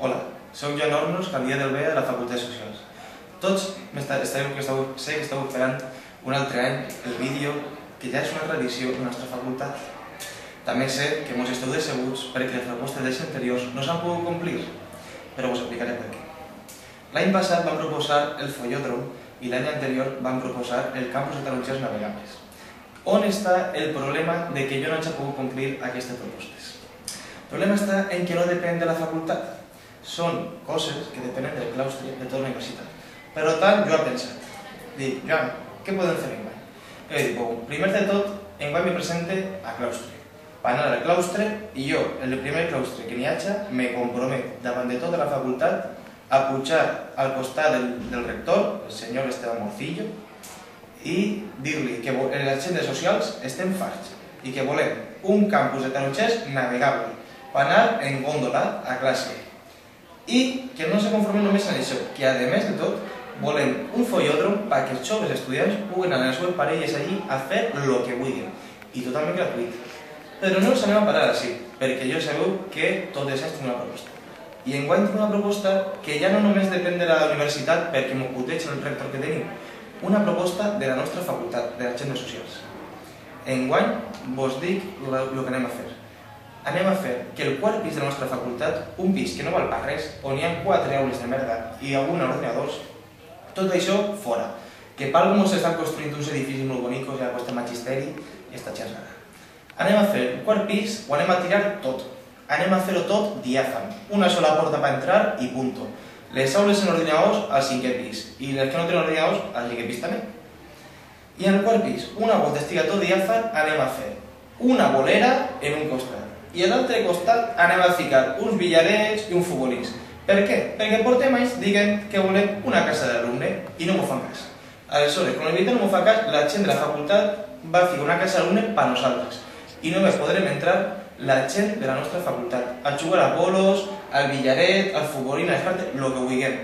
Hola, soc Joan Hornos, candidat del BE de la Facultat de Socials. Tots sé que esteu esperant un altre any el vídeo, que ja és una tradició de la nostra facultat. També sé que mos esteu decebuts perquè les propostes dels anteriors no s'han pogut complir, però us explicaré per què. L'any passat vam proposar el follòdrom i l'any anterior vam proposar el campus de Tarongers navegables. On està el problema de que jo no hagi pogut complir aquestes propostes? El problema està en que no depèn de la facultat. Són coses que depenen del claustre de tota la universitat. Per tant, jo he pensat, dic, Joan, què podem fer enguany? He dit, primer de tot, enguany me presente a claustre. Va anar al claustre i jo, el primer claustre que n'hi hagi, me compromet davant de tota la facultat a pujar al costat del rector, el senyor Esteban Morcillo, i dir-li que en les agentes socials estem farts i que volem un campus de Tarongers navegable per anar en góndola a classe. I que no se conformen només en això, que a més de tot volem un follòdrom perquè els joves estudiants puguin anar a les seves parelles allí a fer el que vulguin, i totalment gratuït. Però no ens anem a parar així, perquè jo sabeu que tots els anys tinc una proposta. I enguany tinc una proposta que ja no només depèn de la universitat perquè m'ho puteja el rector que tenim, una proposta de la nostra facultat, de les agentes socials. Enguany vos dic el que anem a fer. Anem a fer que el quart pis de la nostra facultat, un pis que no val per res, on hi ha 4 aules de merda i alguns ordinadors, tot això fora. Que per algú s'estan construint uns edificis molt bonics, ja costa magisteri i està xerrada. Anem a fer el quart pis, ho anem a tirar tot. Anem a fer-ho tot diàfan. Una sola porta per entrar i punto. Les aules en ordinadors al 5è pis i les que no tenen ordinadors al 5è pis també. I en el quart pis, una volta estiga tot diàfan, anem a fer una bolera en un costat. I a l'altre costat anem a ficar uns billarets i uns futbolins. Per què? Perquè portem anys dient que volem una casa de l'alumne i no m'ho fan cas. Aleshores, quan la veritat no m'ho fa cas, la gent de la facultat va ficar una casa de l'alumne per nosaltres. I només podrem entrar la gent de la nostra facultat a jugar a bolos, al billaret, al futbolín, a fer-te el que vulguem.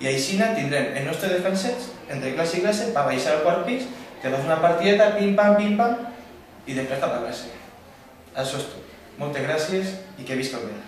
I així tindrem els nostres descansets entre classe i classe per baixar al quart pis, te fas una partideta, pim-pam, i després cap a classe. Això és tot. Moltes gràcies i que visca el dia.